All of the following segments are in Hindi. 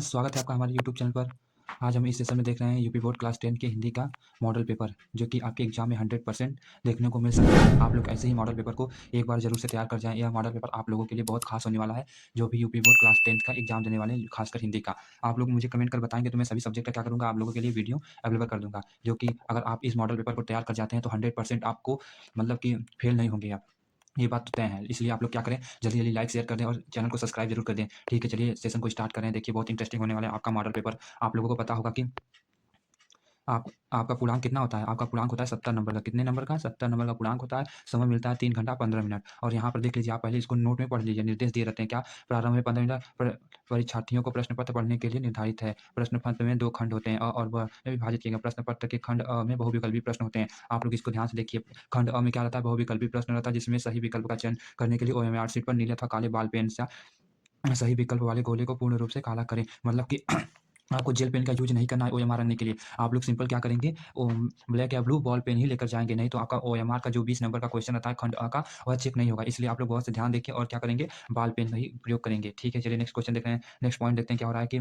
स्वागत है आपका हमारे यूट्यूब चैनल पर। आज हम इस सेशन में देख रहे हैं यूपी बोर्ड क्लास 10 के हिंदी का मॉडल पेपर, जो कि आपके एग्जाम में 100% देखने को मिल सकता है। आप लोग ऐसे ही मॉडल पेपर को एक बार ज़रूर से तैयार कर जाएँ। यह मॉडल पेपर आप लोगों के लिए बहुत खास होने वाला है, जो भी यूपी बोर्ड क्लास 10 का एग्जाम देने वाले हैं, खासकर हिंदी का। आप लोग मुझे कमेंट कर बताएँगे तो मैं सभी सब्जेक्ट का क्या करूँगा, आप लोगों के लिए वीडियो अवेलेबल कर दूँगा, जो कि अगर आप इस मॉडल पेपर को तैयार कर जाते हैं तो 100% आपको मतलब कि फेल नहीं होंगे आप। ये बात तो तय है। इसलिए आप लोग क्या करें, जल्दी-जल्दी लाइक, शेयर कर दें और चैनल को सब्सक्राइब ज़रूर कर दें। ठीक है, चलिए सेशन को स्टार्ट करें। देखिए बहुत इंटरेस्टिंग होने वाला है आपका मॉडल पेपर। आप लोगों को पता होगा कि आपका पूर्णांक कितना होता है? आपका पूर्णांक होता है 70 नंबर का। कितने नंबर का? 70 नंबर का पूर्णांक होता है। समय मिलता है 3 घंटा 15 मिनट। और यहाँ पर देख लीजिए, आप पहले इसको नोट में पढ़ लीजिए। निर्देश दिए रहते हैं क्या? प्रारंभ में 15 मिनट परीक्षार्थियों को प्रश्न पत्र पढ़ने के लिए निर्धारित है। प्रश्न पत्र में 2 खंड होते हैं, अ और ब में विभाजित किए गए। प्रश्न पत्र के खंड अ में बहुविकल्पी प्रश्न होते हैं। आप लोग इसको ध्यान से देखिए। खंड अ में क्या रहता है? बहुविकल्पी प्रश्न रहता है, जिसमें सही विकल्प का चयन करने के लिए ओएमआर शीट पर नीले अथवा काले बॉल पेन से सही विकल्प वाले गोले को पूर्ण रूप से काला करें। मतलब कि आपको जेल पेन का यूज़ नहीं करना है ओएमआर रखने के लिए। आप लोग सिंपल क्या करेंगे, ब्लैक या ब्लू बॉल पेन ही लेकर जाएँगे, नहीं तो आपका ओएमआर का जो 20 नंबर का क्वेश्चन आता है खंड अ का, वह चेक नहीं होगा। इसलिए आप लोग बहुत से ध्यान देके और क्या करेंगे, बॉल पेन का ही प्रयोग करेंगे। ठीक है, चलिए नेक्स्ट क्वेश्चन देख रहे हैं। नेक्स्ट पॉइंट देखते हैं क्या हो रहा है कि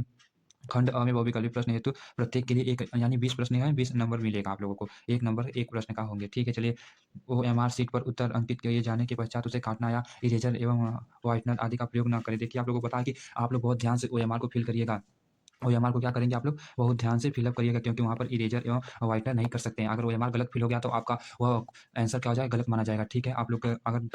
खंड अ में बहुविकल्पी प्रश्न हेतु प्रत्येक के लिए 1 यानी 20 प्रश्न हैं, 20 नंबर मिलेगा आप लोगों को। 1 नंबर 1 प्रश्न का होंगे। ठीक है, चलिए ओएमआर शीट पर उत्तर अंकित किए जाने के पश्चात उसे काटना या इरेज़र एवं व्हाइटनर आदि का प्रयोग ना करें। देखिए, आप लोगों को पता है कि आप लोग बहुत ध्यान से ओएमआर को फिल करिएगा। ओएमआर को क्या करेंगे आप लोग, बहुत ध्यान से फिल अप करिएगा, क्योंकि वहाँ पर इरेज़र एवं व्हाइटनर नहीं कर सकते हैं। अगर ओएमआर गलत फिल हो गया तो आपका वह आंसर क्या हो जाएगा, गलत माना जाएगा। ठीक है, आप लोग का अगर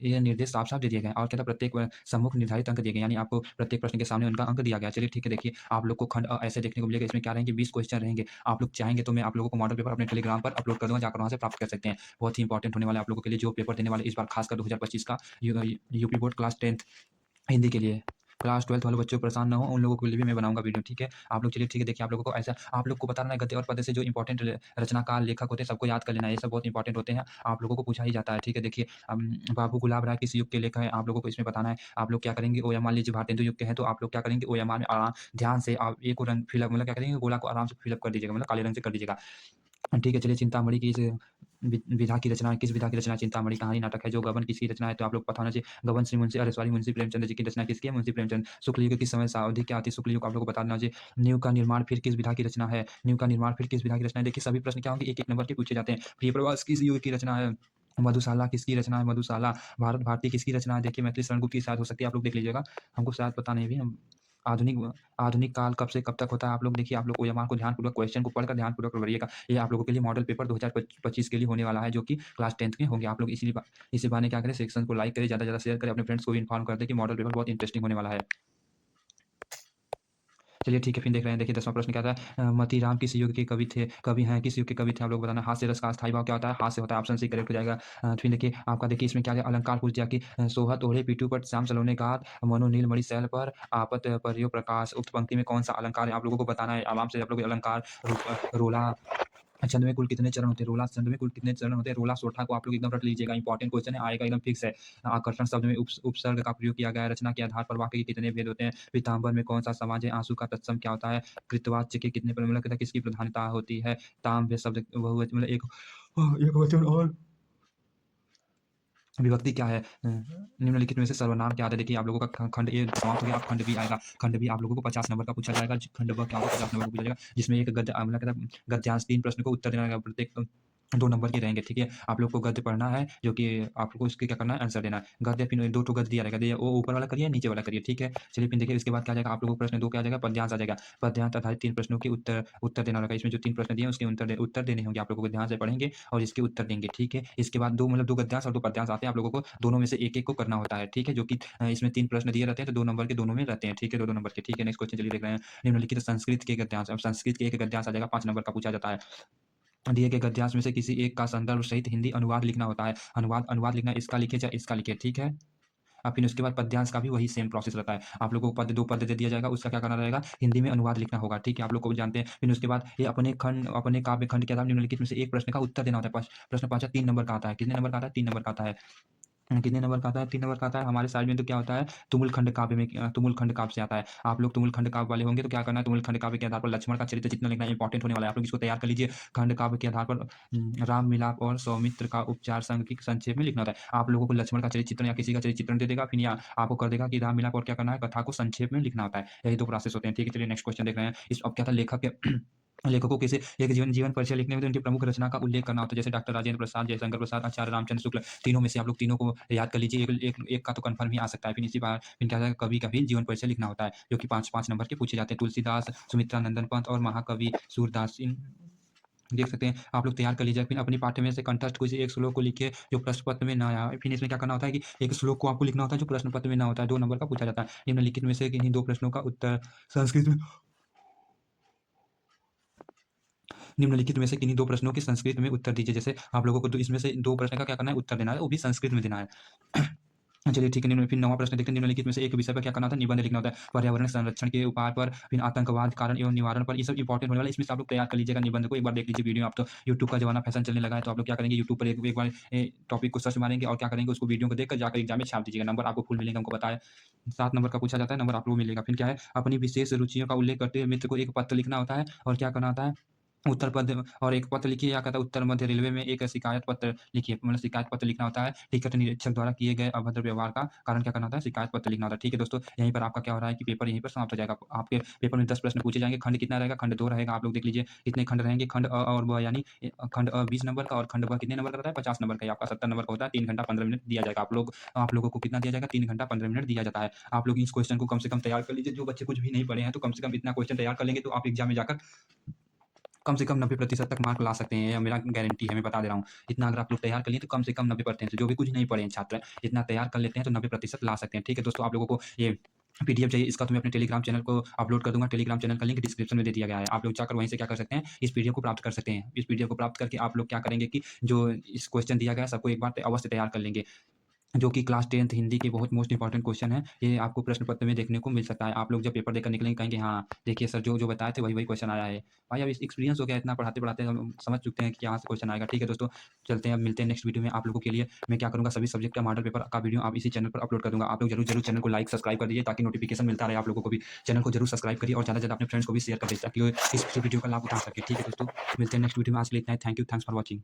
ये निर्देश साफ-साफ दे दिए गए हैं और क्या था, प्रत्येक सम्मुख निर्धारित अंक दिए गए, यानी आपको प्रत्येक प्रश्न के सामने उनका अंक दिया गया। चलिए ठीक है, देखिए आप लोग को खंड ऐसे देखने को मिलेगा। इसमें क्या रहेंगे, 20 क्वेश्चन रहेंगे। आप लोग चाहेंगे तो मैं आप लोगों को मॉडल पेपर अपने टेलीग्राम पर अपलोड कर दूँगा, जाकर वहाँ से प्राप्त कर सकते हैं। बहुत ही इंपॉर्टेंट होने वाला है आप लोगों के लिए, जो पेपर देने वाले इस बार खासकर 2025 का UP board class 10th Hindi के लिए। क्लास 12th वाले बच्चे परेशान ना हों, उन लोगों के लिए भी मैं बनाऊँगा वीडियो, ठीक है? आप लोग चलिए ठीक है, देखिए आप लोगों को ऐसा आप लोग को बता रहना है, गद्य और पद्य से जो इम्पोर्टेंट रचनाकार, लेखक होते हैं, सबको याद कर लेना है। ये सब बहुत इम्पोर्टेंट होते हैं, आप लोगों को पूछा ही जाता है, ठीक है? देखिए बाबू गुलाब राय किस युग के लेखक हैं, आप लोगों को इसमें बताना है। आप लोग क्या करेंगे, ओएम मान लीजिए भारतेंदु युग के हैं, तो आप लोग क्या करेंगे, ओएमआर में ध्यान से आप एक रंग फिल अप मतलब क्या करेंगे, गोला को आराम से फिल अप कर दीजिएगा, मतलब काले रंग से कर दीजिएगा। ठीक है, चलिए चिंतामणि की इस विधा की रचना किस विधा की रचना है? चिंतामणि कहानी नाटक है। जो गबन किसकी रचना है? तो आप लोग को पता होना चाहिए। गबन श्री मुंशी अरे सॉरी मुंशी प्रेमचंद जी की रचना किसकी है? मुंशी प्रेमचंद। शुक्ल युग किस समय सावधि क्या आती है? शुक्ल युग आप लोगों को बता देना चाहिए। नींव का निर्माण फिर किस विधा की रचना है? नींव का निर्माण फिर किस विधा की रचना है? देखिए सभी प्रश्न क्या होंगे, एक-एक नंबर के पूछे जाते हैं। प्रियप्रवास किस युग की रचना है? मधुशाला किसकी रचना है? मधुशाला। भारत भारती किसकी रचना है? देखिए मैथिली शरण गुप्त की शायद हो सकती है, आप लोग देख लीजिएगा। हमको शायद पता नहीं भी हम आधुनिक आधुनिक काल कब से कब तक होता है? आप लोग देखिए, आप लोग ओएमआर को ध्यानपूर्वक क्वेश्चन को पढ़कर ध्यानपूर्वक पढ़िएगा। ये आप लोगों के लिए मॉडल पेपर 2025 के लिए होने वाला है, जो कि क्लास 10th के होंगे। आप लोग इसी बहाने क्या करें, सेक्शन को लाइक करें, ज़्यादा से ज़्यादा शेयर करें, अपने फ्रेंड्स को भी इन्फॉर्म कर दें कि मॉडल पेपर बहुत इंटरेस्टिंग होने वाला है। चलिए ठीक है, फिर देख रहे हैं। देखिए 10वां प्रश्न क्या था, मतीराम किस युग के कवि हैं? किस युग के कवि थे? आप लोग बताना। हास्य रस का अस्थायी भाव क्या होता है? हास्य होता है, ऑप्शन सी करेक्ट हो जाएगा। फिर देखिए आपका देखिए इसमें क्या है, अलंकार पूछ दिया कि सोहत ओढ़े पीठू पर श्याम सलोने गात, मनो नीलमणि सैल पर आपत पर्यो प्रकाश। उक्त पंक्ति में कौन सा अलंकार है? आप लोगों को बताना है। आराम से आप लोग अलंकार रोला छंद में कुल कितने चरण होते हैं? रोला छंद में कुल कितने चरण होते हैं? रोला सोठा को आप लोग एकदम रट लीजिएगा, इंपॉर्टेंट क्वेश्चन है, आएगा एकदम फिक्स है। आकर्षण शब्द में उपसर्ग का प्रयोग किया गया है। रचना के आधार पर वाक्य के कितने भेद होते हैं? पीताम्बर में कौन सा समाज है? आंसू का तत्सम क्या होता है? कृतवाच्य के कितने प्रमुख तथा किसकी प्रधानता होती है? ताम्र शब्द बहुवचन मतलब एक वचन और विभक्ति क्या है? निम्नलिखित में से सर्वनाम क्या आता है? देखिए आप लोगों का खंड ए समाप्त हो गया, अब खंड बी आएगा। खंड बी आप लोगों को 50 नंबर का पूछा जाएगा। खंड ब क्या होगा, 50 नंबर का पूछा जाएगा, जिसमें एक मतलब गद्यांश 3 प्रश्न को उत्तर देना रहेगा, प्रत्येक 2 नंबर के रहेंगे, ठीक है? आप लोग को गद्य पढ़ना है, जो कि आपको इसके क्या करना है, आंसर देना है। गद्य फिर 2 ठो गद्य दिया रहेगा, दिया वो ऊपर वाला करिए, नीचे वाला करिए, ठीक है? चलिए फिर देखिए इसके बाद क्या आ जाएगा, आप लोगों को प्रश्न 2 क्या आ जाएगा, पद्यांश आ जाएगा। पद्यांश आधारित 3 प्रश्नों के उत्तर देना रहेगा। इसमें जो 3 प्रश्न दिए हैं उसके उत्तर देने होंगे। आप लोगों को ध्यान से पढ़ेंगे और इसके उत्तर देंगे, ठीक है? इसके बाद 2 मतलब 2 गद्यांश और 2 पद्यांश आते हैं, आप लोगों को दोनों में से एक-एक को करना होता है, ठीक है? जो कि इसमें 3 प्रश्न दिए रहते हैं, तो 2 नंबर के दोनों में रहते हैं, ठीक है? 2-2 नंबर के, ठीक है? नेक्स्ट क्वेश्चन चलिए देख रहे हैं। निम्नलिखित संस्कृत के गद्यांश, अब संस्कृत के एक गद्यांश आ जाएगा, 5 नंबर का पूछा जाता है। दिए गए गद्यांश में से किसी एक का संदर्भ सहित हिंदी अनुवाद लिखना होता है। अनुवाद अनुवाद लिखना, इसका लिखिए चाहे इसका लिखिए, ठीक है? फिर उसके बाद पद्यांश का भी वही सेम प्रोसेस रहता है। आप लोगों को पद्य 2 पद्य दे दिया जाएगा, उसका क्या करना रहेगा, हिंदी में अनुवाद लिखना होगा, ठीक है? आप लोग को भी जानते हैं। फिर उसके बाद ये अपने काव्य खंड के आधार निम्नलिखित में से एक प्रश्न का उत्तर देना होता है। प्रश्न 5 3 नंबर का आता है। कितने नंबर का आता है? 3 नंबर का आता है। कितने नंबर का आता है? 3 नंबर का आता है। हमारे साइड में तो क्या होता है, तुमुल खंड काव्य में तुमुल खंड काव्य से आता है। आप लोग तुमुल खंड काव्य वाले होंगे तो क्या करना है, तुमुल खंड काव्य के आधार पर लक्ष्मण का चरित्र जितना लिखना है इंपॉर्टेंट होने वाला है। आप लोग इसको तैयार कर लीजिए। खंड काव्य के आधार पर राम मिलाप और सौमित्र का उपचार संग की संक्षेप में लिखना होता है। आप लोगों को लक्ष्मण का चरित्र चित्रण या किसी का चरित्र चित्रण दे देगा, फिर या आपको कर देगा कि राम मिलाप और क्या करना है, कथा को संक्षेप में लिखना होता है। यही 2 प्रोसेस होते हैं। ठीक है, चलिए नेक्स्ट क्वेश्चन देख रहे हैं। इस अब क्या था, लेखक के लेखकों के से एक जीवन परिचय लिखने में तो उनकी प्रमुख रचना का उल्लेख करना होता है। जैसे डॉक्टर राजेंद्र प्रसाद, जयशंकर प्रसाद, आचार्य रामचंद्र शुक्ल, तीनों में से आप लोग तीनों को याद कर लीजिए। एक का तो कन्फर्म ही आ सकता है। फिर इसी बार फिर क्या है, कवि का भी जीवन परिचय लिखना होता है, जो कि 5-5 नंबर के पूछे जाते हैं। तुलसीदास, सुमित्रा नंदन पंत और महाकवि सूरदास, इन देख सकते हैं। आप लोग तैयार कर लीजिए। फिर अपनी पाठ्य में से कंठस्थ किसी एक श्लोक को लिखिए जो प्रश्न पत्र में ना आया हो। फिर इसमें क्या करना होता है कि एक श्लोक को आपको लिखना होता है जो प्रश्न पत्र में ना होता है, 2 नंबर का पूछा जाता है। निम्नलिखित में से किन्हीं 2 प्रश्नों का उत्तर संस्कृत में निम्नलिखित में से किन्हीं 2 प्रश्नों के संस्कृत में उत्तर दीजिए। जैसे आप लोगों को तो इसमें से 2 प्रश्न का क्या करना है, उत्तर देना है, वो भी संस्कृत में देना है। चलिए ठीक है, फिर 9वां प्रश्न देखते हैं। निम्नलिखित में से एक विषय पर क्या करना होता है, निबंध लिखना होता है। पर्यावरण संरक्षण के उपाय पर, फिर आतंकवाद कारण एवं निवारण पर, ये सब इंपॉर्टेंट होने वाला है। इसमें से आप लोग तैयार कर लीजिएगा निबंध को। एक बार देख लीजिए वीडियो। आप तो यूट्यूब का ज़माना फैशन चलने लगा है, तो आप लोग क्या करेंगे, यूट्यूब पर एक बार टॉपिक को सर्च मारेंगे और क्या करेंगे, उसको वीडियो को देखकर जाकर एग्जाम में छाप दीजिएगा। नंबर आपको फुल मिलेगा, हमको बताया 7 नंबर का पूछा जाता है, नंबर आपको मिलेगा। फिर क्या है, अपनी विशेष रुचियों का उल्लेख करते हुए मित्र को एक पत्र लिखना होता है और क्या करना होता है, उत्तर पद और एक पत्र लिखिए, या कहता है उत्तर मध्य रेलवे में एक शिकायत पत्र लिखिए। मतलब शिकायत पत्र लिखना होता है टिकट निरीक्षक द्वारा किए गए अभद्र व्यवहार का कारण क्या करना होता है, शिकायत पत्र लिखना होता है। ठीक है दोस्तों, यहीं पर आपका क्या हो रहा है कि पेपर यहीं पर समाप्त हो जाएगा। आपके पेपर में 10 प्रश्न पूछे जाएंगे। खंड कितना रहेगा, खंड 2 रहेगा। आप लोग देख लीजिए कितने खंड रहेंगे, खंड अ और ब, यानी खंड अ 20 नंबर का और खंड ब कितने नंबर का रहता है, 50 नंबर का। ये आपका 70 नंबर का होता है। 3 घंटा 15 मिनट दिया जाएगा। आप लोगों को कितना दिया जाएगा, 3 घंटा 15 मिनट दिया जाता है। आप लोग इस क्वेश्चन को कम से कम तैयार कर लीजिए। जो बच्चे कुछ भी नहीं पढ़े हैं तो कम से कम इतना क्वेश्चन तैयार कर लेंगे तो आप एग्जाम में जाकर कम से कम 90% तक मार्क ला सकते हैं। ये मेरा गारंटी है, मैं बता दे रहा हूँ। इतना अगर आप लोग तैयार कर लिए तो कम से कम 90% जो भी कुछ नहीं पढ़े हैं छात्र, इतना तैयार कर लेते हैं तो 90% ला सकते हैं। ठीक है दोस्तों, आप लोगों को ये पीडीएफ चाहिए, इसका तो मैं अपने टेलीग्राम चैनल को अपलोड कर दूँगा। टेलीग्राम चैनल का लिंक डिस्क्रिप्शन में दे दिया गया है। आप लोग जाकर वहीं से क्या कर सकते हैं, इस पीडीएफ को प्राप्त कर सकते हैं। इस पीडीएफ को प्राप्त करके आप लोग क्या करेंगे कि जो इस क्वेश्चन दिया गया है सबको एक बार अवश्य तैयार कर लेंगे। जो कि क्लास 10th हिंदी के बहुत मोस्ट इंपोर्टेंट क्वेश्चन है। ये आपको प्रश्न पत्र में देखने को मिल सकता है। आप लोग जब पेपर देकर निकलेंगे कहेंगे हाँ, देखिए सर जो बताए थे वही क्वेश्चन आया है। भाई अब एक्सपीरियंस हो गया, इतना पढ़ाते-पढ़ाते हम समझ चुके हैं कि यहाँ से क्वेश्चन आएगा। ठीक है दोस्तों, चलते हैं, अब मिलते हैं नेक्स्ट वीडियो में। आप लोगों के लिए मैं क्या करूँगा, सभी सब्जेक्ट का मॉडल पेपर का वीडियो आप इसी चैनल पर अपलोड कर दूँगा। आप लोग ज़रूर चैनल को लाइक, सब्सक्राइब कर दीजिए ताकि नोटिफिकेशन मिलता रहे आप लोगों को भी। चैनल को ज़रूर सब्सक्राइब करिए और ज़्यादा से ज़्यादा अपने फ्रेंड्स को भी शेयर कर दीजिए ताकि वो इस वीडियो का लाभ उठा सके। ठीक है दोस्तों, मिलते हैं नेक्स्ट वीडियो में। आज के लिए इतना ही। Thank you, thanks for watching.